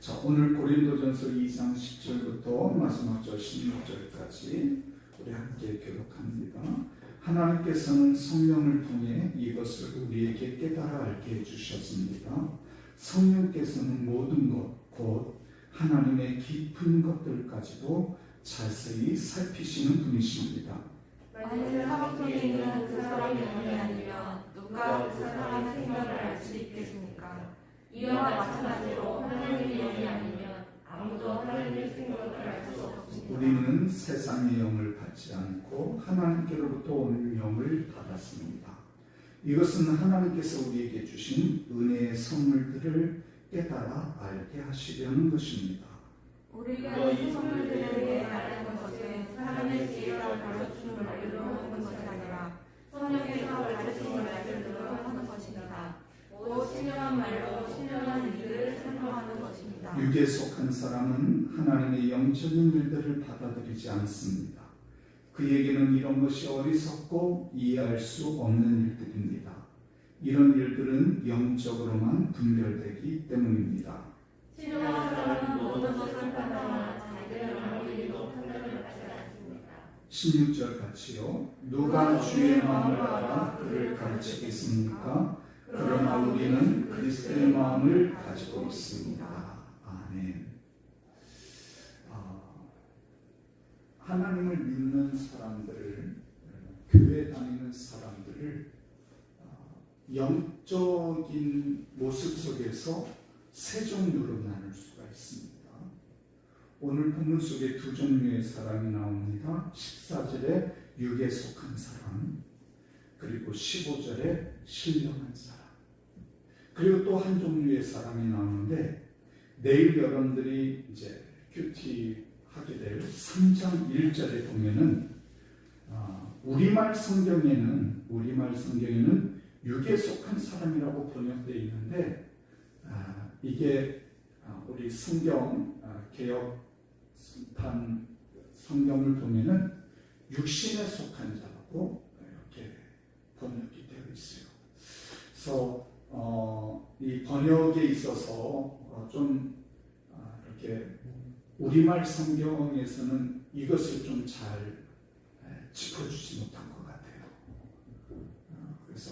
자, 오늘 고린도전서 2장 10절부터 마지막 절 16절까지 우리 함께 교독합니다. 하나님께서는 성령을 통해 이것을 우리에게 깨달아 알게 해주셨습니다. 성령께서는 모든 것, 곧 하나님의 깊은 것들까지도 자세히 살피시는 분이십니다. 만일 사람 속에 있는 그 사람의 영이 아니면 누가 그 사람의 생각을 알 수 있겠습니까? 이와 마찬가지로 하나님의 영이 아니면 아무도 하나님의 생각을 알 수 없습니다. 우리는 세상의 영을 받지 않고 하나님께로부터 온 영을 받았습니다. 이것은 하나님께서 우리에게 주신 은혜의 선물들을 깨달아 알게 하시려는 것입니다. 우리가 이 선물들에게 알는 것은 사람의 지혜가 가르치는 말로 하는 것이 아니라 성령께서 가르치는 말들로 하는 것입니다. 곧 신령한 말로 신령한 일들을 설명하는 것입니다. 육에 속한 사람은 하나님의 영적인 일들을 받아들이지 않습니다. 그에게는 이런 것이 어리석고 이해할 수 없는 일들입니다. 이런 일들은 영적으로만 분별되기 때문입니다. 신령한 사람은 모든 것을 판단하나 자기의 마음으로 판단을 받지 않습니다. 16절 같이요. 누가 주의 마음을 알아 그를 가르치겠습니까? 그러나 우리는 그리스도의 마음을 가지고 있습니다. 아멘. 하나님을 믿는 사람들을, 교회 다니는 사람들을 영적인 모습 속에서 세 종류로 나눌 수가 있습니다. 오늘 본문 속에 두 종류의 사람이 나옵니다. 14절에 육에 속한 사람, 그리고 15절에 신령한 사람, 그리고 또 한 종류의 사람이 나오는데 내일 여러분들이 이제 큐티 하게 될 3장 1절에 보면은 우리말 성경에는 육에 속한 사람이라고 번역되어 있는데 이게 우리 성경 개혁판 성경을 보면은 육신에 속한 자라고 이렇게 번역이 되어 있어요. 그래서 이 번역에 있어서 좀 이렇게 우리말 성경에서는 이것을 좀 잘 짚어주지 못한 것 같아요. 그래서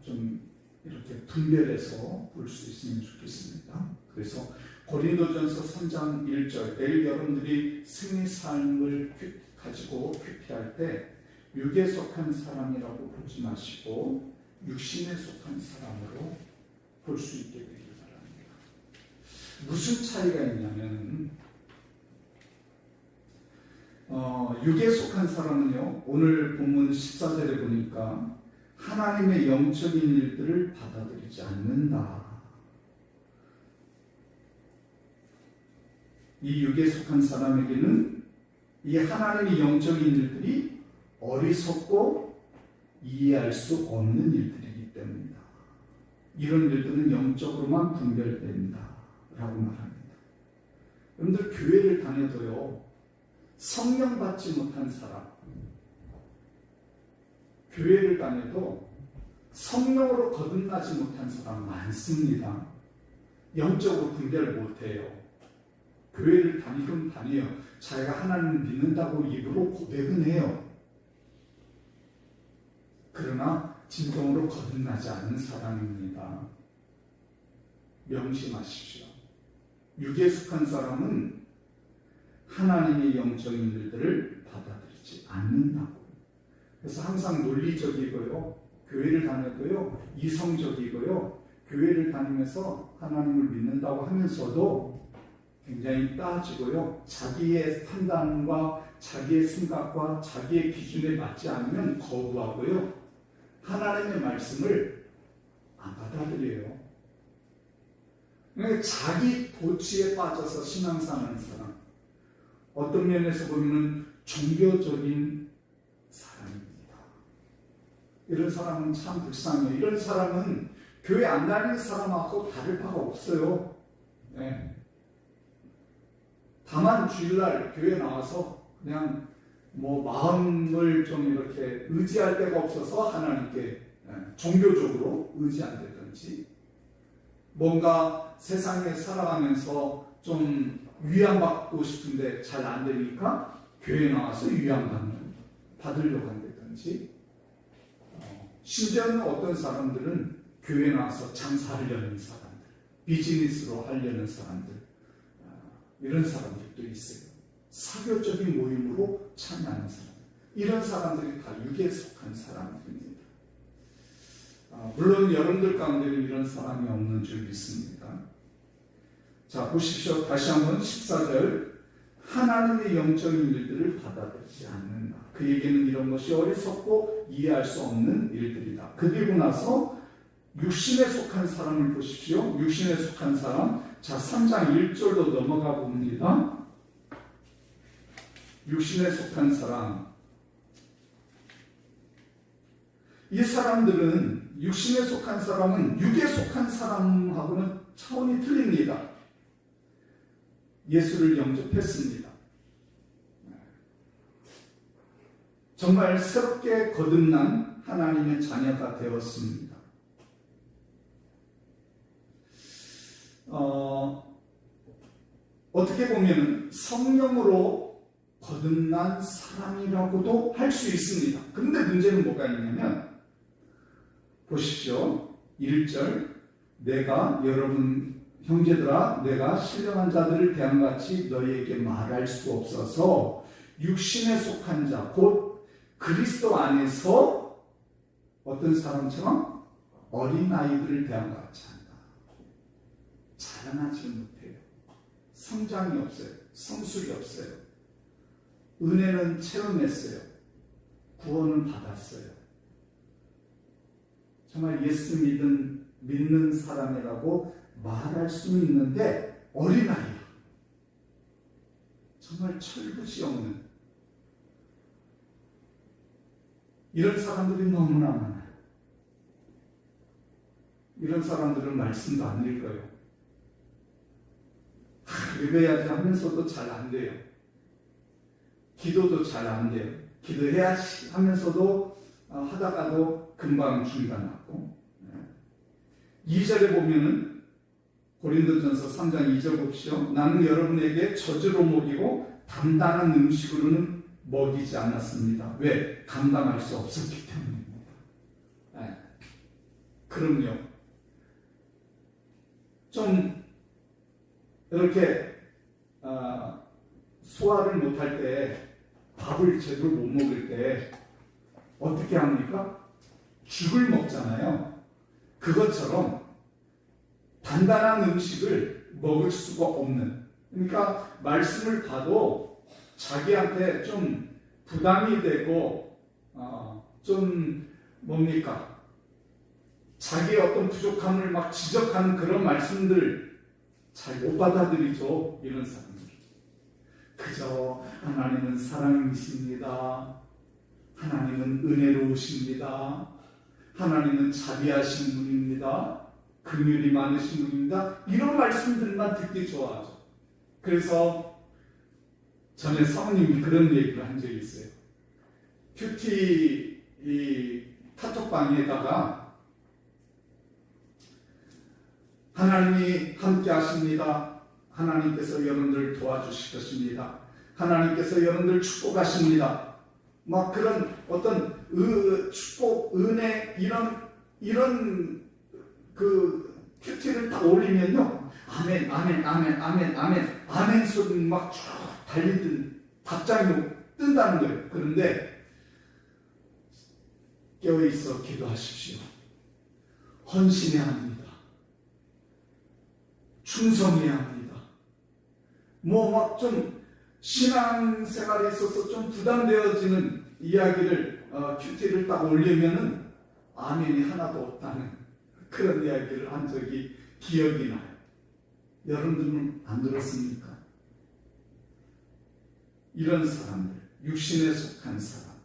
좀 이렇게 분별해서 볼 수 있으면 좋겠습니다. 그래서 고린도전서 3장 1절, 내일 여러분들이 승리 삶을 가지고 큐티할 때 육에 속한 사람이라고 보지 마시고 육신에 속한 사람으로 볼 수 있게 되길 바랍니다. 무슨 차이가 있냐면 육에 속한 사람은요, 오늘 본문 14절에 보니까 하나님의 영적인 일들을 받아들이지 않는다. 이 육에 속한 사람에게는 이 하나님의 영적인 일들이 어리석고 이해할 수 없는 일들이기 때문이다. 이런 일들은 영적으로만 분별된다 라고 말합니다. 여러분들 교회를 다녀도요, 성령 받지 못한 사람, 교회를 다녀도 성령으로 거듭나지 못한 사람 많습니다. 영적으로 분별 못해요. 교회를 다니긴 다녀요. 자기가 하나님을 믿는다고 입으로 고백은 해요. 그러나 진정으로 거듭나지 않는 사람입니다. 명심하십시오. 육에 속한 사람은 하나님의 영적인 일들을 받아들이지 않는다고. 그래서 항상 논리적이고요, 교회를 다녀도요 이성적이고요, 교회를 다니면서 하나님을 믿는다고 하면서도 굉장히 따지고요, 자기의 판단과 자기의 생각과 자기의 기준에 맞지 않으면 거부하고요, 하나님의 말씀을 안 받아들여요. 그러니까 자기 도취에 빠져서 신앙생활하는 사람, 어떤 면에서 보면 종교적인 사람입니다. 이런 사람은 참 불쌍해요. 이런 사람은 교회 안 다니는 사람하고 다를 바가 없어요. 네. 다만 주일날 교회 나와서 그냥 마음을 좀 이렇게 의지할 데가 없어서 하나님께 종교적으로 의지한다든지, 뭔가 세상에 살아가면서 좀 위안받고 싶은데 잘 안 되니까 교회 나와서 받으려고 한다든지, 심지어는 어떤 사람들은 교회 나와서 장사하려는 사람들, 비즈니스로 하려는 사람들, 이런 사람들도 있어요. 사교적인 모임으로 참여하는 사람들, 이런 사람들이 다 육에 속한 사람들입니다. 물론 여러분들 가운데는 이런 사람이 없는 줄 믿습니다. 자, 보십시오. 다시 한번 14절. 하나님의 영적인 일들을 받아들이지 않는다. 그 얘기는 이런 것이 어리석고 이해할 수 없는 일들이다. 그리고 나서 육신에 속한 사람을 보십시오. 육신에 속한 사람. 자, 3장 1절로 넘어가 봅니다. 육신에 속한 사람. 이 사람들은, 육신에 속한 사람은 육에 속한 사람하고는 차원이 틀립니다. 예수를 영접했습니다. 정말 새롭게 거듭난 하나님의 자녀가 되었습니다. 어떻게 보면 성령으로 거듭난 사람이라고도 할 수 있습니다. 그런데 문제는 뭐가 있냐면, 보십시오. 1절. 내가 여러분 형제들아, 내가 신령한 자들을 대함같이 너희에게 말할 수 없어서 육신에 속한 자, 곧 그리스도 안에서 어떤 사람처럼 어린아이들을 대함같이 한다. 자라나지 못해요. 성장이 없어요. 성숙이 없어요. 은혜는 체험했어요. 구원은 받았어요. 정말 예수 믿는 사람이라고 말할 수는 있는데 어린아이야. 정말 철부지 없는 이런 사람들이 너무나 많아요. 이런 사람들은 말씀도 안 읽어요. 읽어야지 하면서도 잘 안 돼요. 기도도 잘 안 돼요. 기도해야지 하면서도 하다가도 금방 중단하고. 2절에 보면은 고린도전서 3장 2절 봅시오. 나는 여러분에게 저주로 먹이고 단단한 음식으로는 먹이지 않았습니다. 왜? 감당할 수 없었기 때문입니다. 그럼요. 좀 이렇게 소화를 못할 때, 밥을 제대로 못 먹을 때 어떻게 합니까? 죽을 먹잖아요. 그것처럼 단단한 음식을 먹을 수가 없는, 그러니까 말씀을 봐도 자기한테 좀 부담이 되고 좀 뭡니까? 자기의 어떤 부족함을 막 지적하는 그런 말씀들 잘 못 받아들이죠. 이런 사람들. 그저 하나님은 사랑이십니다. 하나님은 은혜로우십니다. 하나님은 자비하신 분입니다. 긍휼이 많으신 분입니다. 이런 말씀들만 듣기 좋아하죠. 그래서 전에 사모님이 그런 얘기를 한 적이 있어요. 큐티 이 카톡방에다가 하나님이 함께 하십니다. 하나님께서 여러분들 도와주실 것입니다. 하나님께서 여러분들 축복하십니다. 막 그런 어떤 축복, 은혜, 이런 그 큐티를 딱 올리면요. 아멘, 아멘, 아멘, 아멘, 아멘, 아멘 소리 막 쭉 달리든 답장이 뜬다는 거예요. 그런데 깨어있어 기도하십시오. 헌신해야 합니다. 충성해야 합니다. 뭐 막 좀 신앙생활에 있어서 좀 부담되어지는 이야기를 큐티를 딱 올리면은 아멘이 하나도 없다는 그런 이야기를 한 적이 기억이 나요. 여러분들은 안 들었습니까? 이런 사람들, 육신에 속한 사람.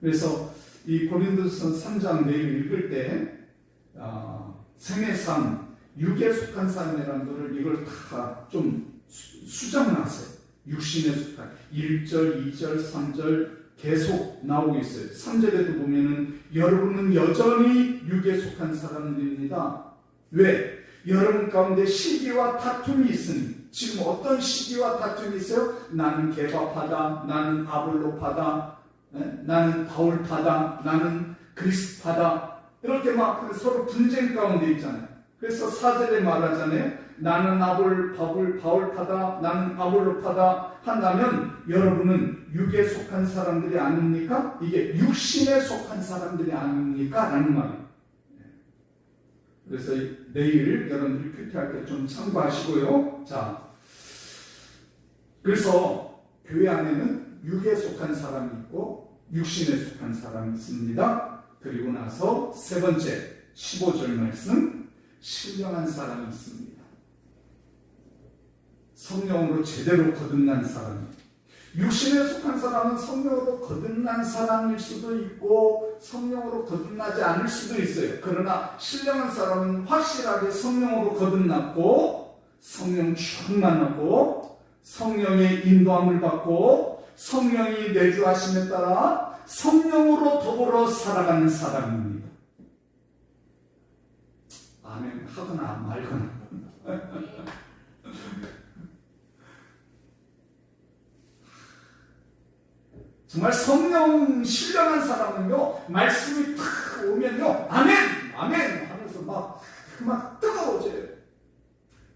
그래서 이 고린도서 3장 내일 읽을 때 생의 삶, 육에 속한 사람이라는 거를 이걸 다 좀 수정하세요. 육신에 속한 1절, 2절, 3절 계속 나오고 있어요. 3절에도 보면은 여러분은 여전히 육에 속한 사람들입니다. 왜? 여러분 가운데 시기와 다툼이 있으니, 지금 어떤 시기와 다툼이 있어요? 나는 개바파다, 나는 아볼로파다, 나는 바울파다, 나는 그리스파다, 이렇게 막 서로 분쟁 가운데 있잖아요. 그래서 4절에 말하잖아요. 나는 바울파다, 나는 아볼로파다 한다면 여러분은 육에 속한 사람들이 아닙니까? 이게 육신에 속한 사람들이 아닙니까? 라는 말이에요. 그래서 내일 여러분들이 큐티할 때 좀 참고하시고요. 자, 그래서 교회 안에는 육에 속한 사람이 있고 육신에 속한 사람이 있습니다. 그리고 나서 세 번째 15절 말씀, 신령한 사람이 있습니다. 성령으로 제대로 거듭난 사람. 육신에 속한 사람은 성령으로 거듭난 사람일 수도 있고 성령으로 거듭나지 않을 수도 있어요. 그러나 신령한 사람은 확실하게 성령으로 거듭났고 성령 충만하고 성령의 인도함을 받고 성령이 내주하심에 따라 성령으로 더불어 살아가는 사람입니다. 아멘 하거나 말거나. 정말 성령 신령한 사람은요, 말씀이 탁 오면요, 아멘! 아멘! 하면서 막 뜨거워져요.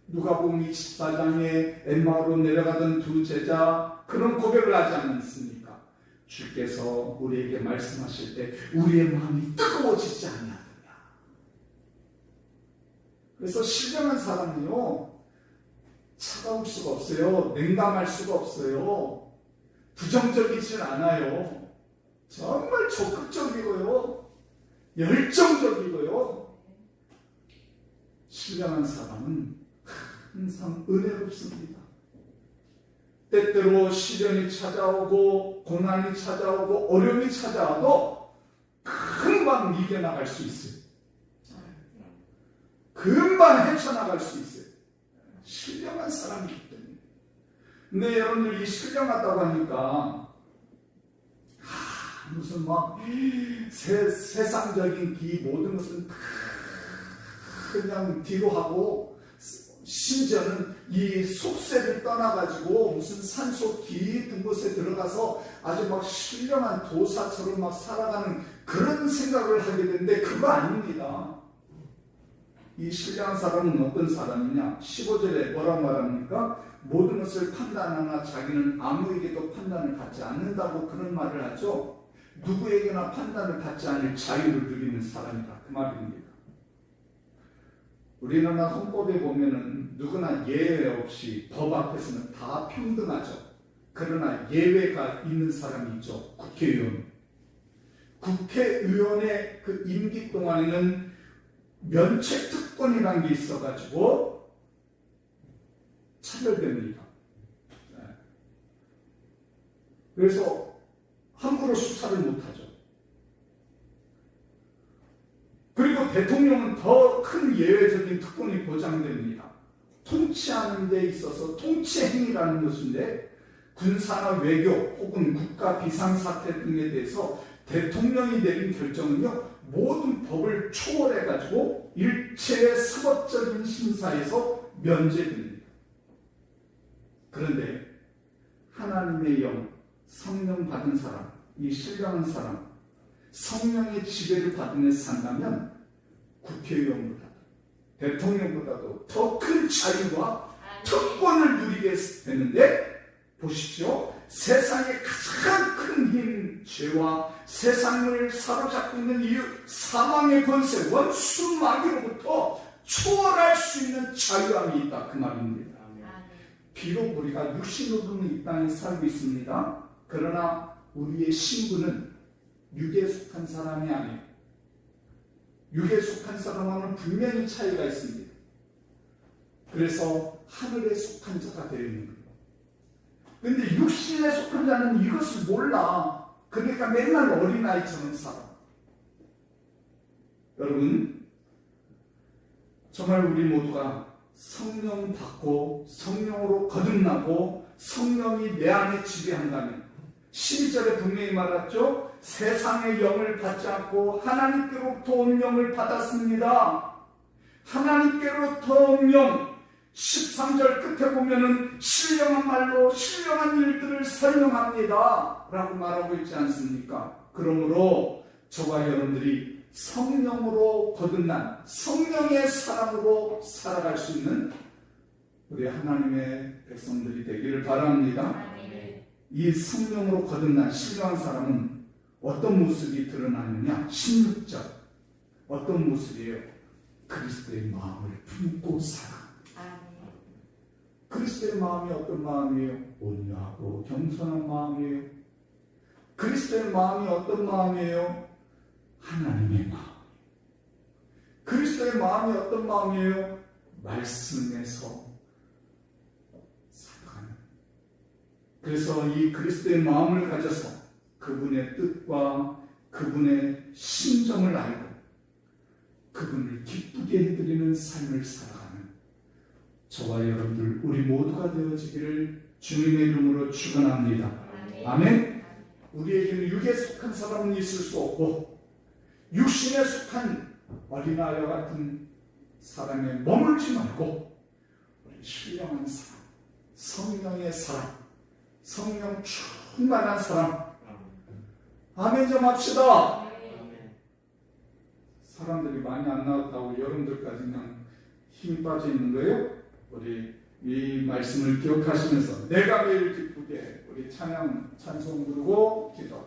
누가복음 24장에 엠마오로 내려가던 두 제자, 그런 고백을 하지 않습니까? 주께서 우리에게 말씀하실 때 우리의 마음이 뜨거워지지 않느냐. 그래서 신령한 사람은요, 차가울 수가 없어요. 냉담할 수가 없어요. 부정적이진 않아요. 정말 적극적이고요. 열정적이고요. 신령한 사람은 항상 은혜롭습니다. 때때로 시련이 찾아오고 고난이 찾아오고 어려움이 찾아와도 금방 이겨나갈 수 있어요. 금방 헤쳐나갈 수 있어요. 신령한 사람이기 때문에. 근데 여러분들 이 신령하다고 하니까 무슨 막 세상적인 이 모든 것은 그냥 뒤로 하고 심지어는 이 속세를 떠나가지고 무슨 산속 깊은 곳에 들어가서 아주 막 신령한 도사처럼 막 살아가는 그런 생각을 하게 되는데 그거 아닙니다. 이 신령한 사람은 어떤 사람이냐? 15절에 뭐라고 말합니까? 모든 것을 판단하나 자기는 아무에게도 판단을 받지 않는다고 그런 말을 하죠. 누구에게나 판단을 받지 않을 자유를 누리는 사람이다. 그 말입니다. 우리나라 헌법에 보면은 누구나 예외 없이 법 앞에서는 다 평등하죠. 그러나 예외가 있는 사람이 있죠. 국회의원. 국회의원의 그 임기 동안에는 면책특권이라는 게 있어가지고 차별됩니다. 그래서 함부로 수사를 못하죠. 그리고 대통령은 더 큰 예외적인 특권이 보장됩니다. 통치하는 데 있어서 통치행위라는 것인데 군사나 외교 혹은 국가 비상사태 등에 대해서 대통령이 내린 결정은요, 모든 법을 초월해가지고 일체의 사법적인 심사에서 면제됩니다. 그런데 하나님의 영, 성령 받은 사람, 이 신령한 사람, 성령의 지배를 받으며 산다면 국회의원보다도 대통령보다도 더 큰 자유와 특권을 누리게 되는데 보십시오. 세상의 가장 큰 힘, 죄와 세상을 사로잡고 있는 이 사망의 권세, 원수 마귀로부터 초월할 수 있는 자유함이 있다. 그 말입니다. 비록 우리가 육신으로는 이 땅에 살고 있습니다. 그러나 우리의 신분은 육에 속한 사람이 아니에요. 육에 속한 사람과는 분명히 차이가 있습니다. 그래서 하늘에 속한 자가 되어 있는 거예요. 그런데 육신에 속한 자는 이것을 몰라. 그러니까 맨날 어린아이처럼 살아. 여러분, 정말 우리 모두가 성령 받고 성령으로 거듭나고 성령이 내 안에 지배한다면 12절에 분명히 말했죠. 세상의 영을 받지 않고 하나님께로부터 온 영을 받았습니다. 하나님께로부터 명 13절 끝에 보면은 신령한 말로 신령한 일들을 설명합니다 라고 말하고 있지 않습니까? 그러므로 저와 여러분들이 성령으로 거듭난 성령의 사람으로 살아갈 수 있는 우리 하나님의 백성들이 되기를 바랍니다. 이 성령으로 거듭난 신령한 사람은 어떤 모습이 드러나느냐? 16절 어떤 모습이에요? 그리스도의 마음을 품고 살아. 그리스도의 마음이 어떤 마음이에요? 온유하고 겸손한 마음이에요. 그리스도의 마음이 어떤 마음이에요? 하나님의 마음. 그리스도의 마음이 어떤 마음이에요? 말씀에서 살아가는. 그래서 이 그리스도의 마음을 가져서 그분의 뜻과 그분의 심정을 알고 그분을 기쁘게 해드리는 삶을 살아가는 저와 여러분들 우리 모두가 되어지기를 주님의 이름으로 축원합니다. 아멘. 우리에게는 육에 속한 사람은 있을 수 없고 육신에 속한 어린아이와 같은 사람에 머물지 말고 우리 신령한 사람, 성령의 사람, 성령 충만한 사람. 아멘 좀 합시다. 사람들이 많이 안 나왔다고 여러분들까지 그냥 힘이 빠져 있는 거예요? 우리 이 말씀을 기억하시면서 내가 매일 기쁘게 우리 찬양 찬송 부르고 기도